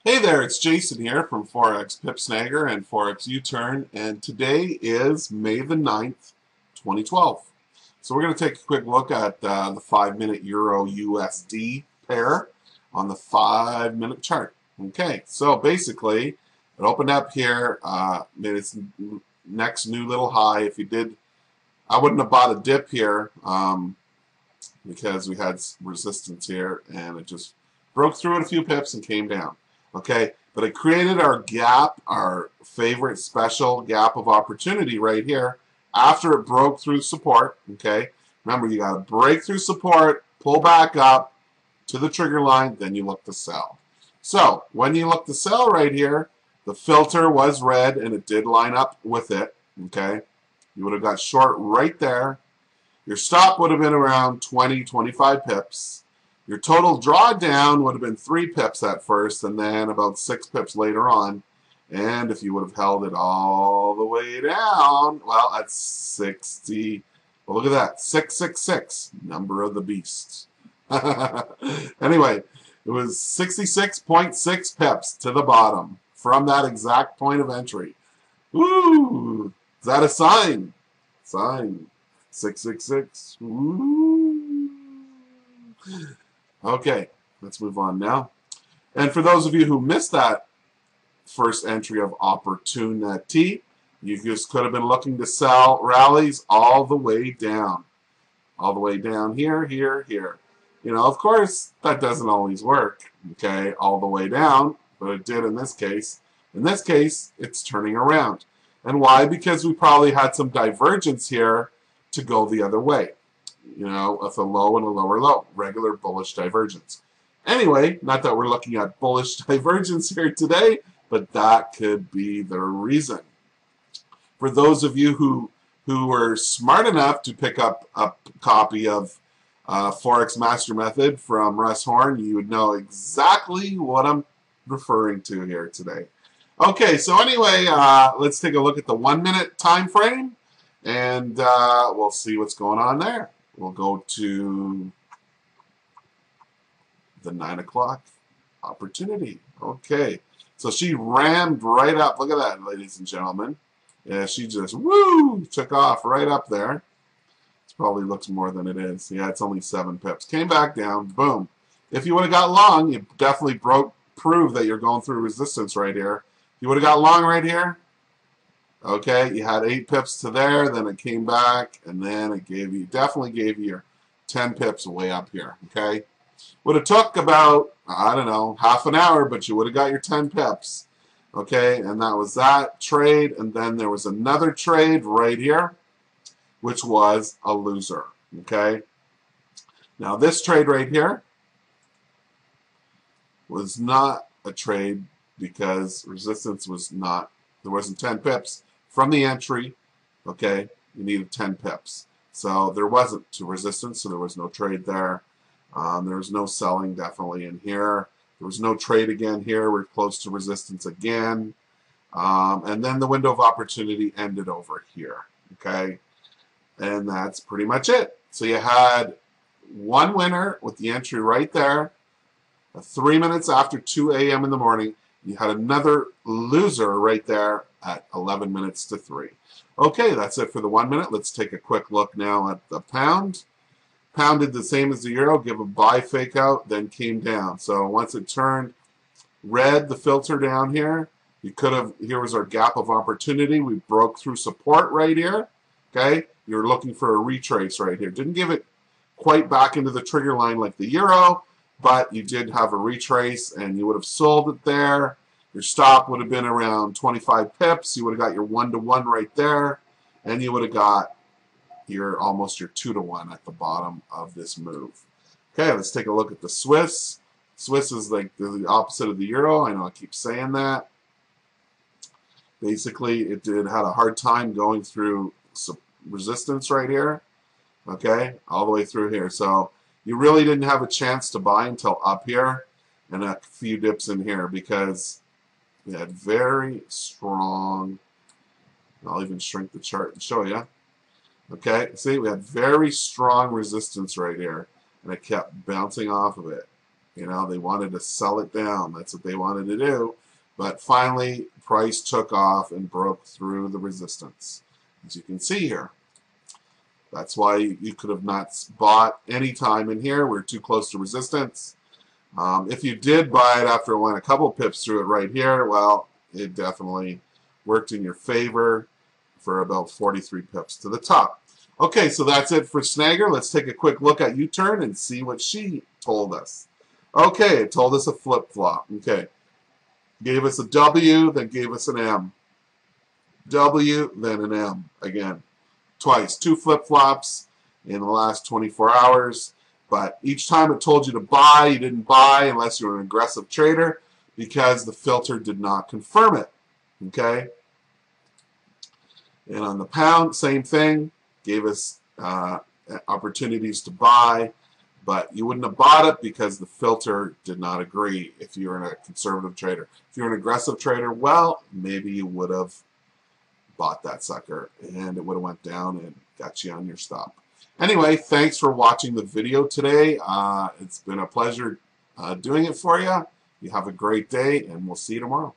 Hey there, it's Jason here from 4XPipSnager and 4X UTurn, and today is May the 9th, 2012. So we're going to take a quick look at the 5-minute Euro USD pair on the 5-minute chart. Okay, so basically, it opened up here, made its next new little high. If you did, I wouldn't have bought a dip here because we had resistance here, and it just broke through it a few pips and came down. Okay, but it created our gap, our favorite special gap of opportunity right here after it broke through support. Okay, remember you got to break through support, pull back up to the trigger line, then you look to sell. So when you look to sell right here, the filter was red and it did line up with it. Okay, you would have got short right there. Your stop would have been around 20, 25 pips. Your total drawdown would have been 3 pips at first and then about 6 pips later on. And if you would have held it all the way down, well, that's 60. Well, look at that. 666, number of the beast. Anyway, it was 66.6 pips to the bottom from that exact point of entry. Woo! Is that a sign? Sign. 666. Woo! Okay, let's move on now. And for those of you who missed that first entry of opportunity, you just could have been looking to sell rallies all the way down. All the way down here, here, here. You know, of course, that doesn't always work, okay, all the way down, but it did in this case. In this case, it's turning around. And why? Because we probably had some divergence here to go the other way. You know, with a low and a lower low, regular bullish divergence. Anyway, not that we're looking at bullish divergence here today, but that could be the reason. For those of you who were smart enough to pick up a copy of Forex Master Method from Russ Horn, you would know exactly what I'm referring to here today. Okay, so anyway, let's take a look at the 1-minute time frame, and we'll see what's going on there. We'll go to the 9 o'clock opportunity. Okay. So she rammed right up. Look at that, ladies and gentlemen. Yeah, she just, woo, took off right up there. It probably looks more than it is. Yeah, it's only 7 pips. Came back down. Boom. If you would have got long, you definitely proved that you're going through resistance right here. If you would have got long right here, okay, you had 8 pips to there, then it came back, and then it definitely gave you your 10 pips way up here, okay? Would have took about, I don't know, half an hour, but you would have got your 10 pips, okay? And that was that trade, and then there was another trade right here, which was a loser, okay? Now this trade right here was not a trade because resistance was not, there wasn't 10 pips. From the entry, okay, you needed 10 pips. So there wasn't to resistance, so there was no trade there. There was no selling definitely in here. There was no trade again here. We're close to resistance again. And then the window of opportunity ended over here, okay? And that's pretty much it. So you had one winner with the entry right there. 3 minutes after 2 a.m. in the morning, you had another loser right there at 11 minutes to 3. Okay, that's it for the 1 minute. Let's take a quick look now at the pound. Pound did the same as the euro, give a buy fake out, then came down. So once it turned red, the filter down here, you could have, here was our gap of opportunity. We broke through support right here. Okay, you're looking for a retrace right here. Didn't give it quite back into the trigger line like the euro, but you did have a retrace and you would have sold it there. Your stop would have been around 25 pips. You would have got your 1-to-1 right there, and you would have got your almost your 2-to-1 at the bottom of this move. Okay, let's take a look at the Swiss. Swiss is like the opposite of the euro. I know I keep saying that. Basically, it had a hard time going through some resistance right here. Okay, all the way through here. So you really didn't have a chance to buy until up here and a few dips in here because we had very strong, I'll even shrink the chart and show you. Okay, see, we had very strong resistance right here, and it kept bouncing off of it. You know, they wanted to sell it down. That's what they wanted to do. But finally, price took off and broke through the resistance, as you can see here. That's why you could have not bought any time in here. We're too close to resistance. If you did buy it after it went a couple pips through it right here, well, it definitely worked in your favor for about 43 pips to the top. Okay, so that's it for Snagger. Let's take a quick look at UTurn and see what she told us. Okay, it told us a flip-flop. Okay, gave us a W, then gave us an M. W, then an M again. Twice. 2 flip-flops in the last 24 hours. But each time it told you to buy, you didn't buy unless you were an aggressive trader because the filter did not confirm it. Okay? And on the pound, same thing. Gave us opportunities to buy, but you wouldn't have bought it because the filter did not agree if you're a conservative trader. If you're an aggressive trader, well, maybe you would have bought that sucker and it would have went down and got you on your stop. Anyway, thanks for watching the video today. It's been a pleasure doing it for you. You have a great day, and we'll see you tomorrow.